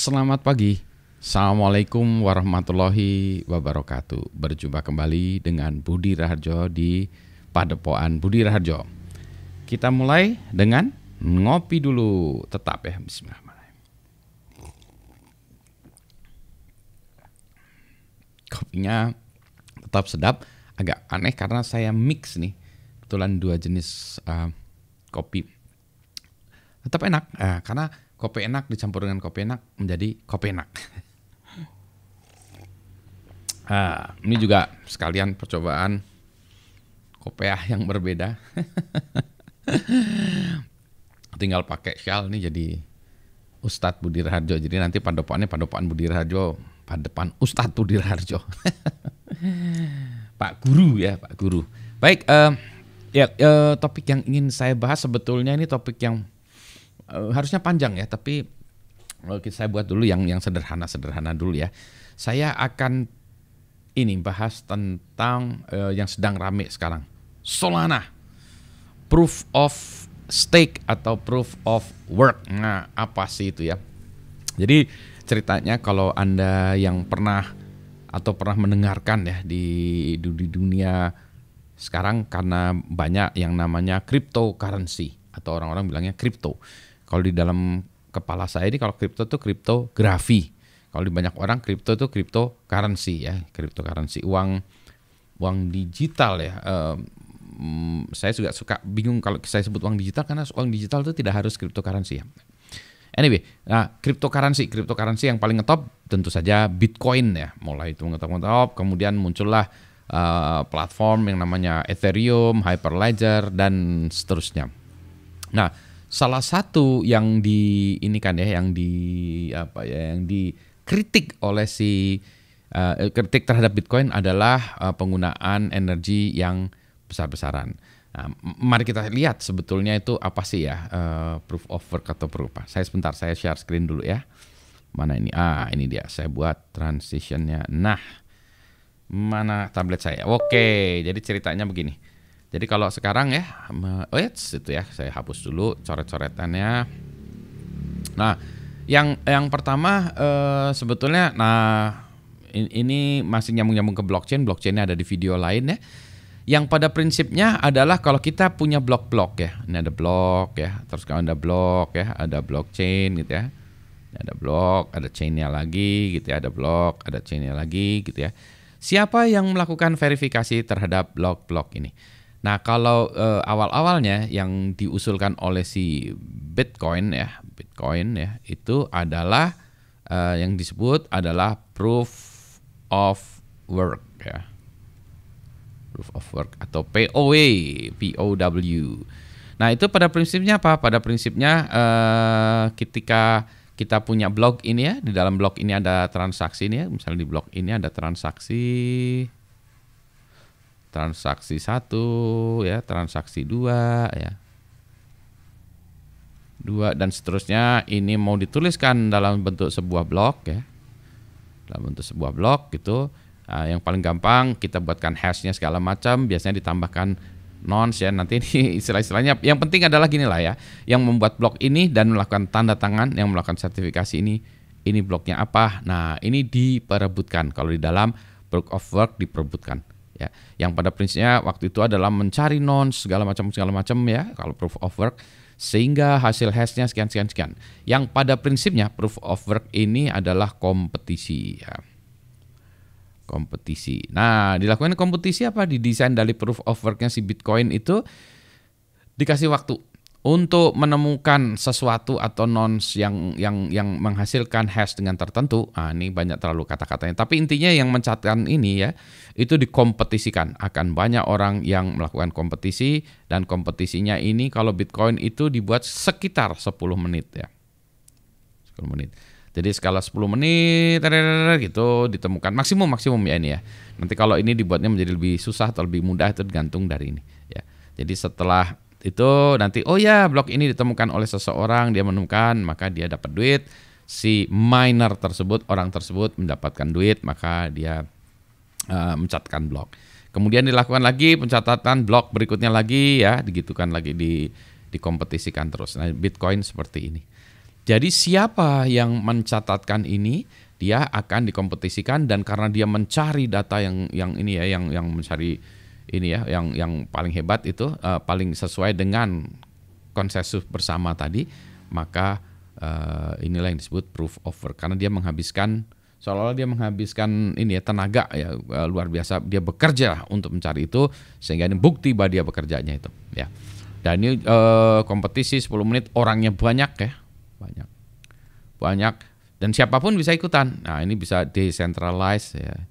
Selamat pagi. Assalamualaikum warahmatullahi wabarakatuh. Berjumpa kembali dengan Budi Raharjo di Padepokan Budi Raharjo. Kita mulai dengan ngopi dulu. Tetap ya. Bismillahirrahmanirrahim. Kopinya tetap sedap. Agak aneh karena saya mix nih. Kebetulan dua jenis kopi. Tetap enak karena kopi enak dicampur dengan kopi enak menjadi kopi enak. Ini juga sekalian percobaan kopiah yang berbeda. Tinggal pakai shawl nih jadi Ustadz Budi Raharjo. Jadi nanti padepokannya padepokan Budi Raharjo, padepokan Ustadz Budi Raharjo. Pak Guru ya, Pak Guru. Baik, topik yang ingin saya bahas sebetulnya ini topik yang harusnya panjang ya, tapi saya buat dulu yang sederhana dulu ya. Saya akan bahas tentang yang sedang rame sekarang, Solana, proof of stake atau proof of work. Nah, apa sih itu ya? Jadi ceritanya kalau Anda yang pernah mendengarkan ya di dunia sekarang, karena banyak yang namanya cryptocurrency atau orang-orang bilangnya kripto. Kalau di dalam kepala saya ini, kalau kripto itu kriptografi. Kalau di banyak orang kripto itu cryptocurrency ya, cryptocurrency uang digital ya. Saya juga suka bingung kalau saya sebut uang digital karena uang digital itu tidak harus cryptocurrency ya. Anyway, nah cryptocurrency yang paling ngetop tentu saja Bitcoin ya. Mulai itu ngetop, kemudian muncullah platform yang namanya Ethereum, Hyperledger dan seterusnya. Nah, salah satu yang yang dikritik oleh kritik terhadap Bitcoin adalah penggunaan energi yang besar-besaran. Nah, mari kita lihat sebetulnya itu apa sih ya proof of work atau proof apa. Saya share screen dulu ya. Mana ini? Ini dia. Saya buat transitionnya. Nah, mana tablet saya? Oke, jadi ceritanya begini. Jadi kalau sekarang ya, itu ya, saya hapus dulu coret-coretannya. Nah, yang pertama sebetulnya, ini masih nyambung-nyambung ke blockchain. Blockchainnya ada di video lain ya. Yang pada prinsipnya adalah kalau kita punya blok-blok ya, ini ada blok ya, terus kalau ada blok ya, ada blockchain gitu ya. Ini ada blok, ada chainnya lagi gitu ya, ada blok, ada chainnya lagi gitu ya. Siapa yang melakukan verifikasi terhadap blok-blok ini? Nah, kalau awal-awalnya yang diusulkan oleh si Bitcoin ya, itu adalah yang disebut adalah proof of work ya. Proof of work atau POW. Nah, itu pada prinsipnya apa? Pada prinsipnya ketika kita punya blok ini ya, di dalam blok ini ada transaksi ini ya, misalnya di blok ini ada transaksi 1 ya, transaksi 2 ya. 2 dan seterusnya, ini mau dituliskan dalam bentuk sebuah blok ya. Dalam bentuk sebuah blok gitu. Yang paling gampang kita buatkan hashnya segala macam, biasanya ditambahkan nonce ya. Nanti ini istilah-istilahnya, yang penting adalah gini lah ya. Yang membuat blok ini dan melakukan tanda tangan, yang melakukan sertifikasi ini bloknya apa. Nah, ini diperebutkan. Kalau di dalam proof of work diperebutkan. Ya, yang pada prinsipnya waktu itu adalah mencari nonce segala macam ya kalau proof of work, sehingga hasil hashnya sekian. Yang pada prinsipnya proof of work ini adalah kompetisi ya. Kompetisi. Nah, dilakukan kompetisi apa? Didesain dari proof of worknya si Bitcoin itu dikasih waktu untuk menemukan sesuatu atau nonce yang menghasilkan hash dengan tertentu. Ini banyak terlalu kata-katanya. Tapi intinya yang mencatatkan ini ya, itu dikompetisikan. Akan banyak orang yang melakukan kompetisi, dan kompetisinya ini kalau Bitcoin itu dibuat sekitar 10 menit ya. 10 menit. Jadi skala 10 menit gitu ditemukan maksimum ya ini ya. Nanti kalau ini dibuatnya menjadi lebih susah atau lebih mudah itu tergantung dari ini ya. Jadi setelah itu nanti blok ini ditemukan oleh seseorang, dia menemukan, maka dia dapat duit. Si miner tersebut, orang tersebut mendapatkan duit, maka dia mencatatkan blok. Kemudian dilakukan lagi pencatatan blok berikutnya lagi ya, digitukan lagi, dikompetisikan terus. Nah, Bitcoin seperti ini. Jadi siapa yang mencatatkan ini, dia akan dikompetisikan, dan karena dia mencari data yang ini ya, yang mencari ini ya, yang paling hebat itu, paling sesuai dengan konsensus bersama tadi, maka inilah yang disebut proof of work, karena dia menghabiskan, seolah-olah dia menghabiskan ini ya, tenaga ya, luar biasa, dia bekerja untuk mencari itu, sehingga ini bukti bahwa dia bekerjanya itu ya. Dan ini kompetisi 10 menit, orangnya banyak ya, banyak, dan siapapun bisa ikutan. Nah, ini bisa decentralized ya,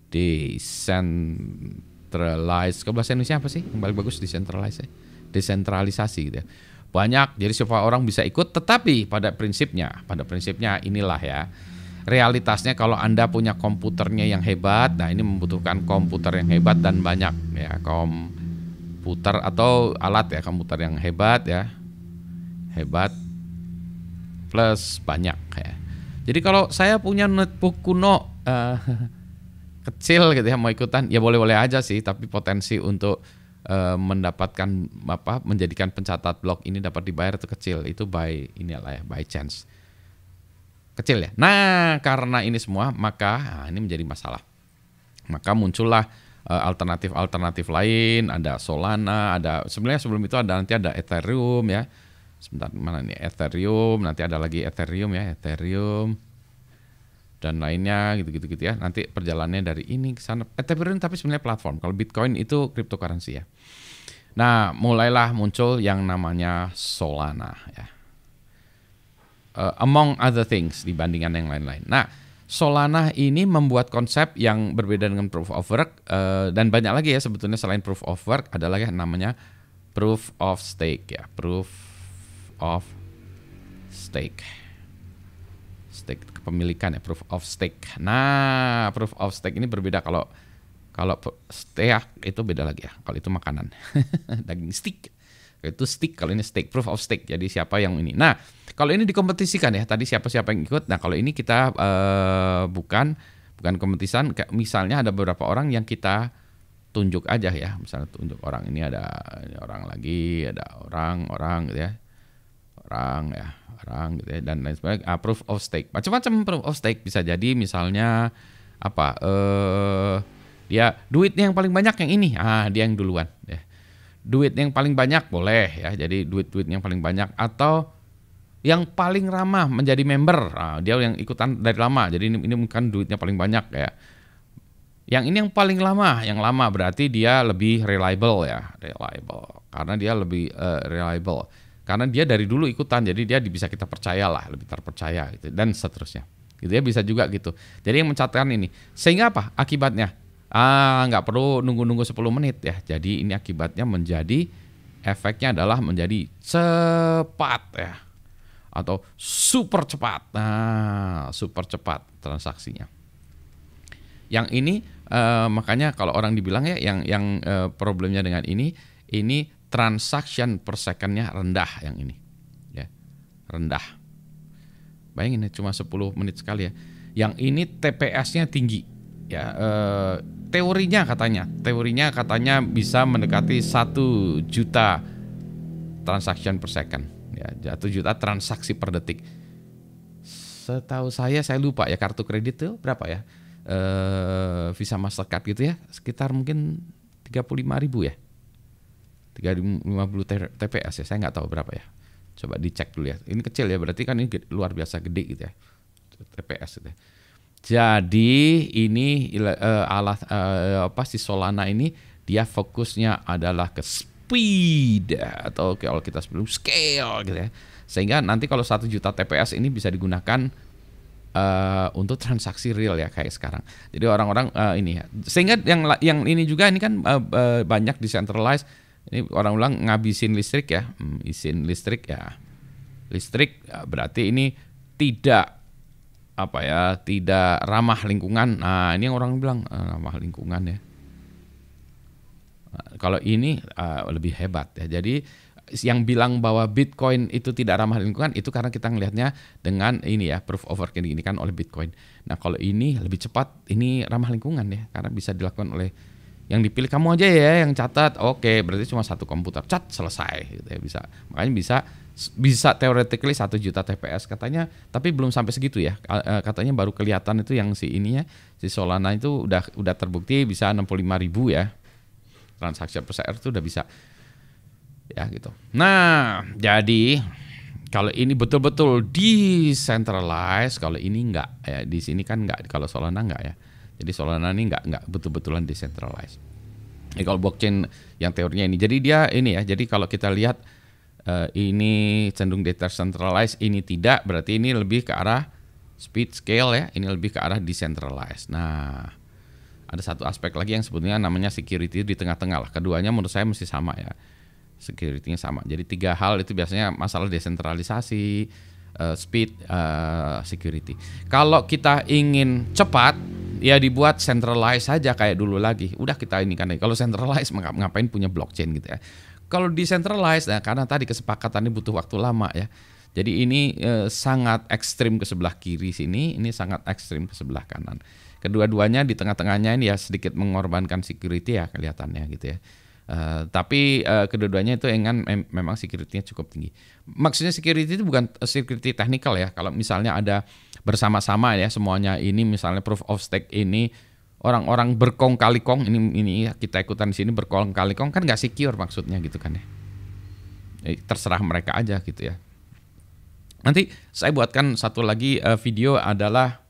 decentralized, ke bahasa Indonesia apa sih yang paling bagus? Decentralized ya, desentralisasi gitu ya. Banyak, jadi semua orang bisa ikut, tetapi pada prinsipnya inilah ya, realitasnya kalau Anda punya komputernya yang hebat, nah ini membutuhkan komputer yang hebat dan banyak ya, komputer atau alat ya, komputer yang hebat ya, hebat plus banyak ya. Jadi kalau saya punya notebook kuno kecil gitu ya, mau ikutan ya boleh-boleh aja sih, tapi potensi untuk mendapatkan menjadikan pencatat blog ini dapat dibayar itu kecil, itu by chance, kecil ya. Nah, karena ini semua maka ini menjadi masalah. Maka muncullah alternatif lain, ada Solana, ada sebenarnya sebelum itu nanti ada Ethereum ya. Sebentar, mana nih Ethereum, nanti ada lagi Ethereum ya, Ethereum dan lainnya gitu ya. Nanti perjalanannya dari ini ke sana. Ethereum tapi sebenarnya platform. Kalau Bitcoin itu cryptocurrency ya. Nah, mulailah muncul yang namanya Solana ya. Among other things dibandingkan yang lain-lain. Nah, Solana ini membuat konsep yang berbeda dengan proof of work, dan banyak lagi ya sebetulnya selain proof of work, ada lagi yang namanya proof of stake ya, proof of stake kepemilikan ya, proof of stake. Nah, proof of stake ini berbeda, kalau steak itu beda lagi ya, kalau itu makanan daging steak, itu steak, kalau ini stake, proof of stake. Jadi siapa yang ini. Nah, kalau ini dikompetisikan ya, tadi siapa yang ikut. Nah, kalau ini kita bukan kompetisian, misalnya ada beberapa orang yang kita tunjuk aja ya, misalnya tunjuk orang ini, ada orang lagi, ada orang gitu ya, orang gitu ya, dan lain sebagainya. Proof of stake, macam-macam proof of stake bisa jadi, misalnya apa, dia duitnya yang paling banyak yang ini, dia yang duluan ya. Duit yang paling banyak boleh ya, jadi duit yang paling banyak, atau yang paling ramah menjadi member, dia yang ikutan dari lama, jadi ini bukan duitnya paling banyak ya. Yang ini yang paling lama, berarti dia lebih reliable ya, karena dia lebih reliable, karena dia dari dulu ikutan, jadi dia bisa kita percaya lah, lebih terpercaya gitu, dan seterusnya gitu ya, bisa juga gitu. Jadi yang mencatatkan ini, sehingga apa akibatnya? Nggak perlu nunggu 10 menit ya. Jadi ini akibatnya menjadi, efeknya adalah menjadi cepat ya, atau super cepat. Nah, super cepat transaksinya. Yang ini makanya kalau orang dibilang ya, yang problemnya dengan ini transaction per second-nya rendah, yang ini ya, rendah. Bayangin ya, cuma 10 menit sekali ya. Yang ini TPS-nya tinggi ya. Teorinya katanya bisa mendekati 1 juta transaction per second ya, 1 juta transaksi per detik. Setahu saya lupa ya, kartu kredit tuh berapa ya, Visa Mastercard gitu ya, sekitar mungkin 35.000 ya, 350 TPS ya, saya nggak tahu berapa ya, coba dicek dulu ya. Ini kecil ya, berarti kan ini luar biasa gede gitu ya, TPS gitu ya. Jadi ini alat si Solana ini, dia fokusnya adalah ke speed, atau kalau kita sebelum scale gitu ya. Sehingga nanti kalau 1 juta TPS ini bisa digunakan untuk transaksi real ya, kayak sekarang. Jadi orang-orang ini ya. Sehingga yang ini juga, ini kan banyak decentralized. Ini orang ngabisin listrik ya, listrik berarti ini tidak tidak ramah lingkungan. Nah, ini yang orang bilang ramah lingkungan ya. Kalau ini lebih hebat ya. Jadi yang bilang bahwa Bitcoin itu tidak ramah lingkungan, itu karena kita ngelihatnya dengan ini ya, proof of work ini kan oleh Bitcoin. Nah, kalau ini lebih cepat, ini ramah lingkungan ya, karena bisa dilakukan oleh yang dipilih kamu aja ya, yang catat. Oke, berarti cuma 1 komputer, selesai gitu ya, bisa. Makanya bisa bisa theoretically 1 juta TPS katanya, tapi belum sampai segitu ya. Katanya baru kelihatan itu yang si Solana itu udah terbukti bisa 65.000 ya. Transaksi per share itu udah bisa. Ya gitu. Nah, jadi kalau ini betul-betul decentralized, kalau ini enggak ya, di sini kan enggak, kalau Solana enggak ya. Jadi Solana ini enggak betul-betulan decentralized. Kalau blockchain yang teorinya ini, jadi dia ini ya. Jadi kalau kita lihat ini cenderung decentralized, ini tidak, berarti ini lebih ke arah speed scale ya. Ini lebih ke arah decentralized. Nah, ada satu aspek lagi yang sebetulnya namanya security di tengah-tengah lah. Keduanya menurut saya mesti sama ya. Security-nya sama. Jadi 3 hal itu biasanya masalah desentralisasi, speed, security. Kalau kita ingin cepat, ya dibuat centralized saja kayak dulu lagi. Udah kita ini kan. Kalau centralized ngapain punya blockchain gitu ya. Kalau decentralized, nah karena tadi kesepakatannya butuh waktu lama ya. Jadi ini sangat ekstrim ke sebelah kiri sini, ini sangat ekstrim ke sebelah kanan. Kedua-duanya di tengah-tengahnya ini ya sedikit mengorbankan security ya kelihatannya gitu ya. Tapi kedua-duanya itu memang security-nya cukup tinggi. Maksudnya security itu bukan security technical ya. Kalau misalnya ada bersama-sama ya semuanya ini, misalnya proof of stake ini orang-orang berkong kali kong, ini ya, kita ikutan di sini berkong kali kong kan nggak secure maksudnya gitu kan ya. Terserah mereka aja gitu ya. Nanti saya buatkan satu lagi video adalah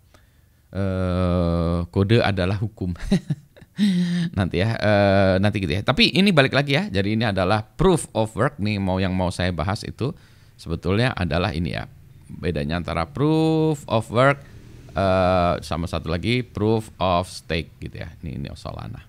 kode adalah hukum. Nanti ya, nanti gitu ya. Tapi ini balik lagi ya. Jadi ini adalah proof of work nih, yang mau saya bahas itu sebetulnya adalah ini ya. Bedanya antara proof of work sama satu lagi proof of stake gitu ya. Ini Solana.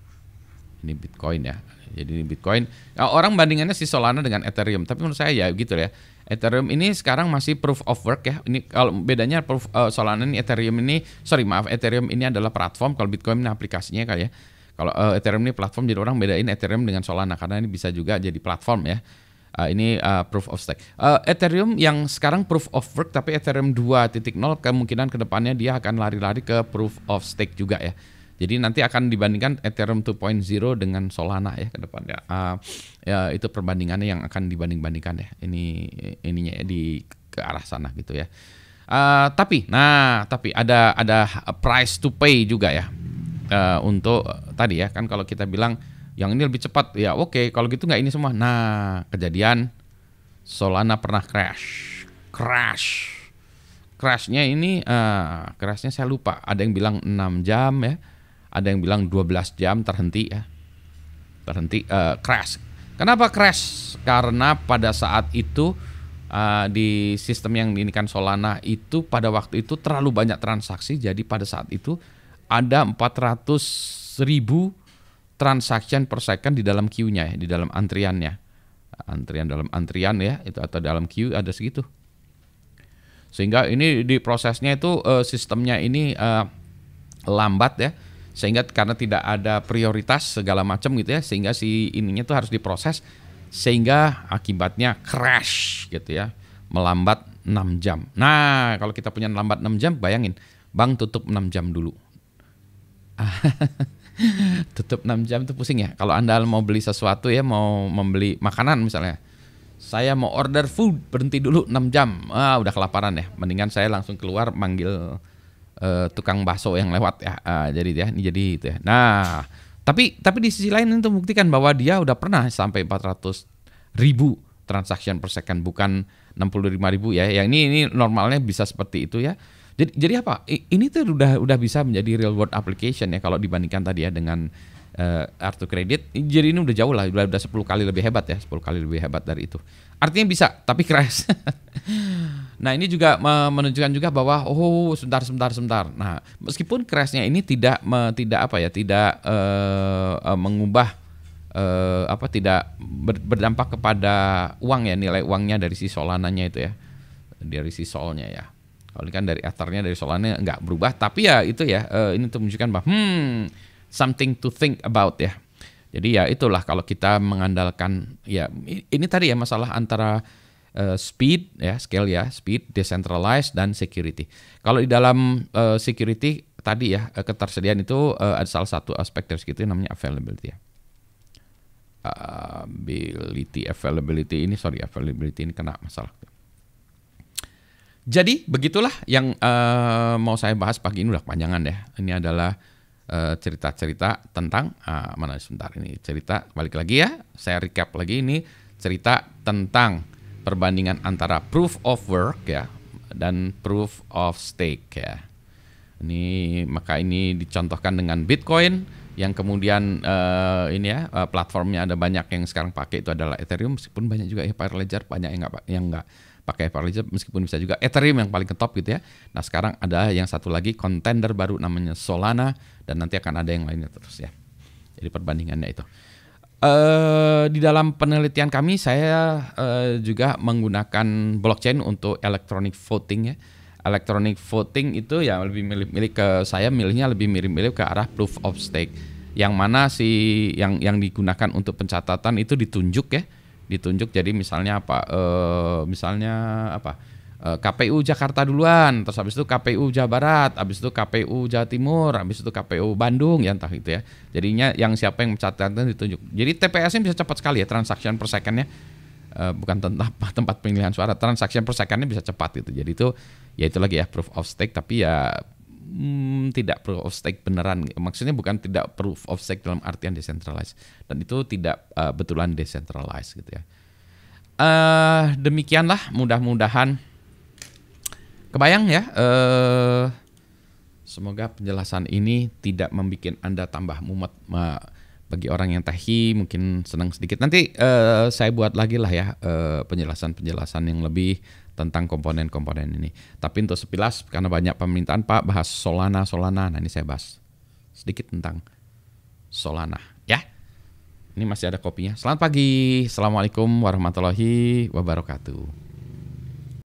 Ini Bitcoin ya. Jadi ini Bitcoin. Nah, orang bandingannya si Solana dengan Ethereum, tapi menurut saya ya gitu ya. Ethereum ini sekarang masih proof of work ya. Ini kalau bedanya proof Solana ini, Ethereum ini adalah platform, kalau Bitcoin ini aplikasinya kali ya. Kalau Ethereum ini platform, jadi orang bedain Ethereum dengan Solana karena ini bisa juga jadi platform ya. Ini proof of stake. Ethereum yang sekarang proof of work, tapi Ethereum 2.0 kemungkinan kedepannya dia akan lari-lari ke proof of stake juga ya. Jadi nanti akan dibandingkan Ethereum 2.0 dengan Solana ya ke depannya. Ya, itu perbandingannya yang akan dibanding-bandingkan ya. Ininya ya, ke arah sana gitu ya. Tapi ada price to pay juga ya. Untuk tadi ya kan, kalau kita bilang yang ini lebih cepat ya, oke, kalau gitu nggak ini semua. Nah, kejadian Solana pernah crashnya ini crashnya saya lupa, ada yang bilang 6 jam ya, ada yang bilang 12 jam terhenti crash. Kenapa crash? Karena pada saat itu di sistem yang diinikan Solana itu pada waktu itu terlalu banyak transaksi, jadi pada saat itu ada 400.000 transaction per second di dalam queue-nya ya, di dalam antriannya. Dalam antrian ya, itu atau dalam queue ada segitu. Sehingga ini di prosesnya itu sistemnya ini lambat ya. Sehingga karena tidak ada prioritas segala macam gitu ya, sehingga si ininya tuh harus diproses, sehingga akibatnya crash gitu ya. Melambat 6 jam. Nah, kalau kita punya lambat 6 jam, bayangin, bank tutup 6 jam dulu. Tutup 6 jam itu pusing ya. Kalau Anda mau beli sesuatu ya, mau membeli makanan misalnya, saya mau order food, berhenti dulu 6 jam, udah kelaparan ya. Mendingan saya langsung keluar manggil tukang bakso yang lewat ya. Jadi itu ya. Nah, tapi di sisi lain itu membuktikan bahwa dia udah pernah sampai 400.000 transaction per second, bukan 65.000 ya. Yang ini normalnya bisa seperti itu ya. Jadi apa? Ini tuh udah bisa menjadi real world application ya kalau dibandingkan tadi ya dengan kartu kredit. Jadi ini udah jauh lah, udah 10 kali lebih hebat ya, 10 kali lebih hebat dari itu. Artinya bisa, tapi crash. Nah, ini juga menunjukkan juga bahwa sebentar. Nah, meskipun crashnya ini tidak mengubah tidak berdampak kepada uang ya, nilai uangnya dari si Solananya itu ya, dari si Solnya ya. Kalau kan dari Ethernya, dari Solana nggak berubah, tapi ya itu ya, ini untuk menunjukkan bahwa something to think about ya. Jadi ya itulah kalau kita mengandalkan ya ini tadi ya masalah antara speed ya, scale ya, speed, decentralized dan security. Kalau di dalam security tadi ya, ketersediaan itu ada salah satu aspek dari segitu namanya availability ya. availability ini kena masalah. Jadi begitulah yang mau saya bahas pagi ini, udah kepanjangan ya. Ini adalah cerita-cerita tentang cerita balik lagi ya. Saya recap lagi, ini cerita tentang perbandingan antara proof of work ya dan proof of stake ya. Maka ini dicontohkan dengan Bitcoin yang kemudian platformnya ada banyak yang sekarang pakai itu adalah Ethereum, meskipun banyak juga Hyperledger, banyak yang nggak pakai Hyperledger, meskipun bisa juga Ethereum yang paling ke top gitu ya. Nah sekarang ada yang satu lagi contender baru namanya Solana, dan nanti akan ada yang lainnya terus ya. Jadi perbandingannya itu. Di dalam penelitian kami saya juga menggunakan blockchain untuk electronic voting ya. Electronic voting itu ya lebih milihnya lebih mirip-mirip ke arah proof of stake. Yang mana yang digunakan untuk pencatatan itu ditunjuk ya. Jadi misalnya KPU Jakarta duluan, terus habis itu KPU Jawa Barat, habis itu KPU Jawa Timur, habis itu KPU Bandung, ya entah itu ya. Jadinya yang siapa yang mencatatkan ditunjuk. Jadi TPS-nya bisa cepat sekali ya, transaction per second-nya. Bukan tempat pemilihan suara, transaction per second-nya bisa cepat gitu. Jadi itu lagi ya proof of stake, tapi ya tidak proof of stake beneran. Maksudnya bukan tidak proof of stake dalam artian decentralized, dan itu tidak betulan decentralized gitu ya. Demikianlah, mudah-mudahan kebayang ya. Semoga penjelasan ini tidak membuat Anda tambah mumet. Bagi orang yang tahi mungkin senang sedikit. Nanti saya buat lagi lah ya penjelasan yang lebih tentang komponen-komponen ini. Tapi untuk sepilas, karena banyak permintaan, Pak bahas Solana. Nah ini saya bahas sedikit tentang Solana ya. Ini masih ada kopinya. Selamat pagi. Assalamualaikum warahmatullahi wabarakatuh.